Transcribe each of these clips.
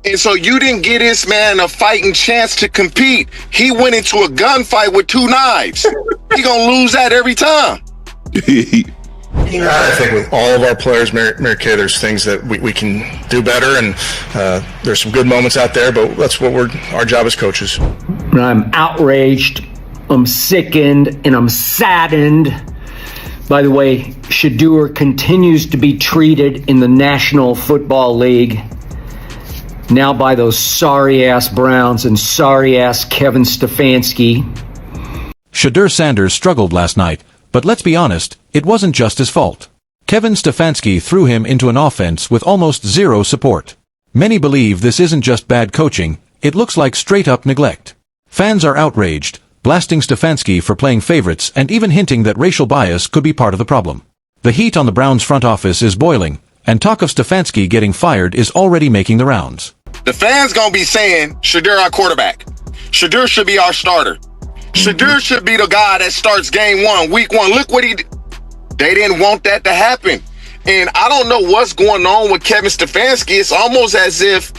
And so you didn't get this man a fighting chance to compete. He went into a gunfight with 2 knives. He gonna lose that every time. I think with all of our players, Mary Kay, there's things that we can do better, and there's some good moments out there, but that's what our job as coaches. I'm outraged, I'm sickened, and I'm saddened. By the way, Shedeur continues to be treated in the National Football League, now by those sorry-ass Browns and sorry-ass Kevin Stefanski. Shedeur Sanders struggled last night, but let's be honest, it wasn't just his fault. Kevin Stefanski threw him into an offense with almost zero support. Many believe this isn't just bad coaching, it looks like straight-up neglect. Fans are outraged, blasting Stefanski for playing favorites and even hinting that racial bias could be part of the problem. The heat on the Browns front office is boiling, and talk of Stefanski getting fired is already making the rounds. The fans gonna be saying, Shedeur our quarterback. Shedeur should be our starter. Shedeur should be the guy that starts game 1, week 1. Look what he did. They didn't want that to happen. And I don't know what's going on with Kevin Stefanski. It's almost as if,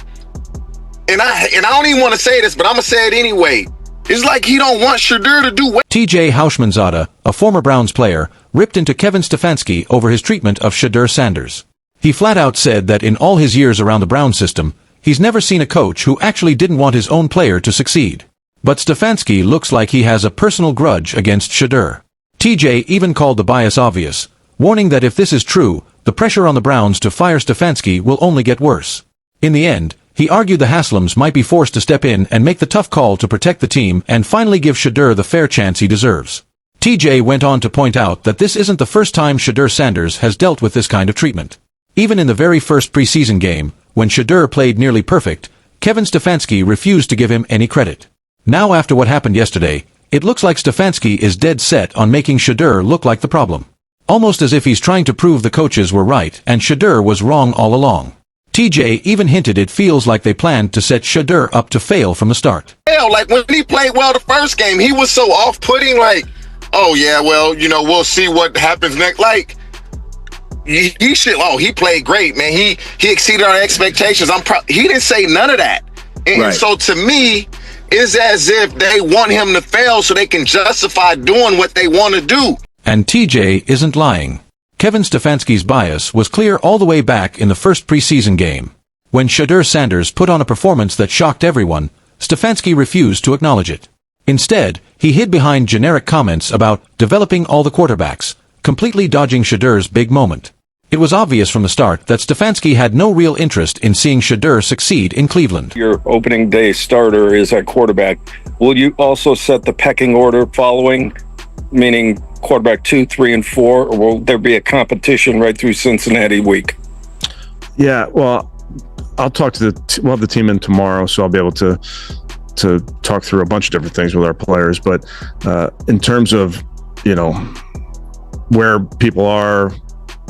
and I don't even want to say this, but I'm gonna say it anyway. It's like he don't want Shedeur to do well. TJ Houshmandzadeh, a former Browns player, ripped into Kevin Stefanski over his treatment of Shedeur Sanders. He flat out said that in all his years around the Browns system, he's never seen a coach who actually didn't want his own player to succeed. But Stefanski looks like he has a personal grudge against Shedeur. TJ even called the bias obvious, warning that if this is true, the pressure on the Browns to fire Stefanski will only get worse. In the end, he argued the Haslams might be forced to step in and make the tough call to protect the team and finally give Shedeur the fair chance he deserves. TJ went on to point out that this isn't the first time Shedeur Sanders has dealt with this kind of treatment. Even in the very first preseason game, when Shedeur played nearly perfect, Kevin Stefanski refused to give him any credit. Now after what happened yesterday, it looks like Stefanski is dead set on making Shedeur look like the problem. Almost as if he's trying to prove the coaches were right and Shedeur was wrong all along. TJ even hinted it feels like they planned to set Shedeur up to fail from the start. Hell, like when he played well the first game, he was so off-putting, like, oh yeah, well, we'll see what happens next. Like, he played great, man. He exceeded our expectations. He didn't say none of that. And so to me, it's as if they want him to fail so they can justify doing what they want to do. And TJ isn't lying. Kevin Stefanski's bias was clear all the way back in the first preseason game. When Shedeur Sanders put on a performance that shocked everyone, Stefanski refused to acknowledge it. Instead, he hid behind generic comments about developing all the quarterbacks, completely dodging Shedeur's big moment. It was obvious from the start that Stefanski had no real interest in seeing Shedeur succeed in Cleveland. Your opening day starter is at quarterback. Will you also set the pecking order following, meaning quarterback 2, 3, and 4, or will there be a competition right through Cincinnati week? Yeah, well, I'll talk to we'll have the team in tomorrow, so I'll be able to talk through a bunch of different things with our players. But in terms of, where people are,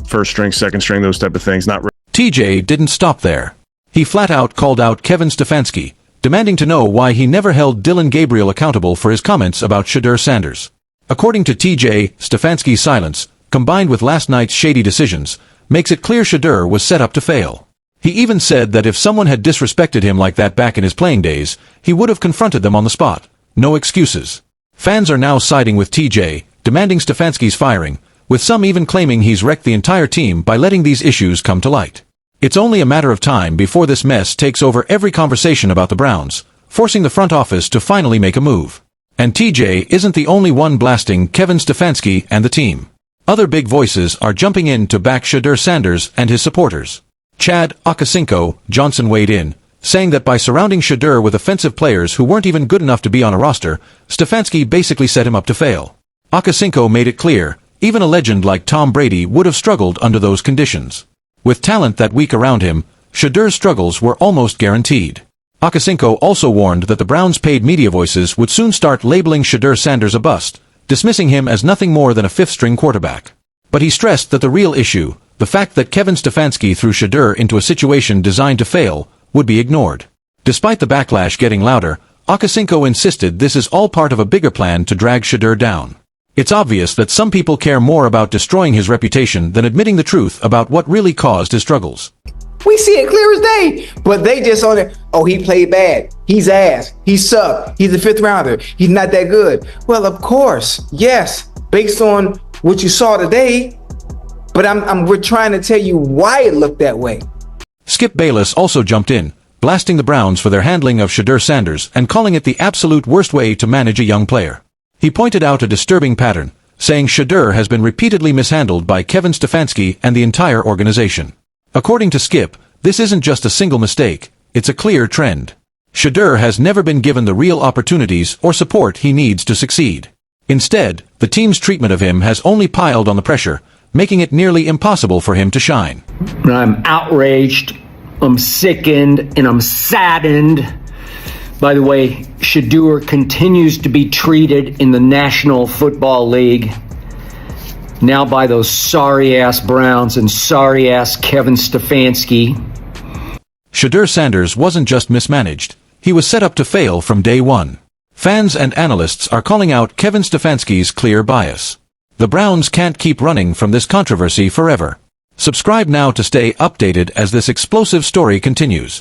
first string, second string, those type of things, not really. TJ didn't stop there. He flat out called out Kevin Stefanski, demanding to know why he never held Dylan Gabriel accountable for his comments about Shedeur Sanders. According to TJ, Stefanski's silence, combined with last night's shady decisions, makes it clear Shedeur was set up to fail. He even said that if someone had disrespected him like that back in his playing days, he would have confronted them on the spot. No excuses. Fans are now siding with TJ, demanding Stefanski's firing, with some even claiming he's wrecked the entire team by letting these issues come to light. It's only a matter of time before this mess takes over every conversation about the Browns, forcing the front office to finally make a move. And TJ isn't the only one blasting Kevin Stefanski and the team. Other big voices are jumping in to back Shedeur Sanders and his supporters. Chad Okocinco Johnson weighed in, saying that by surrounding Shedeur with offensive players who weren't even good enough to be on a roster, Stefanski basically set him up to fail. Okocinco made it clear, even a legend like Tom Brady would have struggled under those conditions. With talent that weak around him, Shedeur's struggles were almost guaranteed. Okocinco also warned that the Browns' paid media voices would soon start labeling Shedeur Sanders a bust, dismissing him as nothing more than a fifth-string quarterback. But he stressed that the real issue, the fact that Kevin Stefanski threw Shedeur into a situation designed to fail, would be ignored. Despite the backlash getting louder, Okocinco insisted this is all part of a bigger plan to drag Shedeur down. It's obvious that some people care more about destroying his reputation than admitting the truth about what really caused his struggles. We see it clear as day. But they just on it, oh, he played bad. He's ass. He sucked. He's a 5th rounder. He's not that good. Well, of course, yes, based on what you saw today. But we're trying to tell you why it looked that way. Skip Bayless also jumped in, blasting the Browns for their handling of Shedeur Sanders and calling it the absolute worst way to manage a young player. He pointed out a disturbing pattern, saying Shedeur has been repeatedly mishandled by Kevin Stefanski and the entire organization. According to Skip, this isn't just a single mistake, it's a clear trend. Shedeur has never been given the real opportunities or support he needs to succeed. Instead, the team's treatment of him has only piled on the pressure, making it nearly impossible for him to shine. I'm outraged, I'm sickened, and I'm saddened. By the way, Shedeur continues to be treated in the National Football League, now by those sorry-ass Browns and sorry-ass Kevin Stefanski. Shedeur Sanders wasn't just mismanaged, he was set up to fail from day one. Fans and analysts are calling out Kevin Stefanski's clear bias. The Browns can't keep running from this controversy forever. Subscribe now to stay updated as this explosive story continues.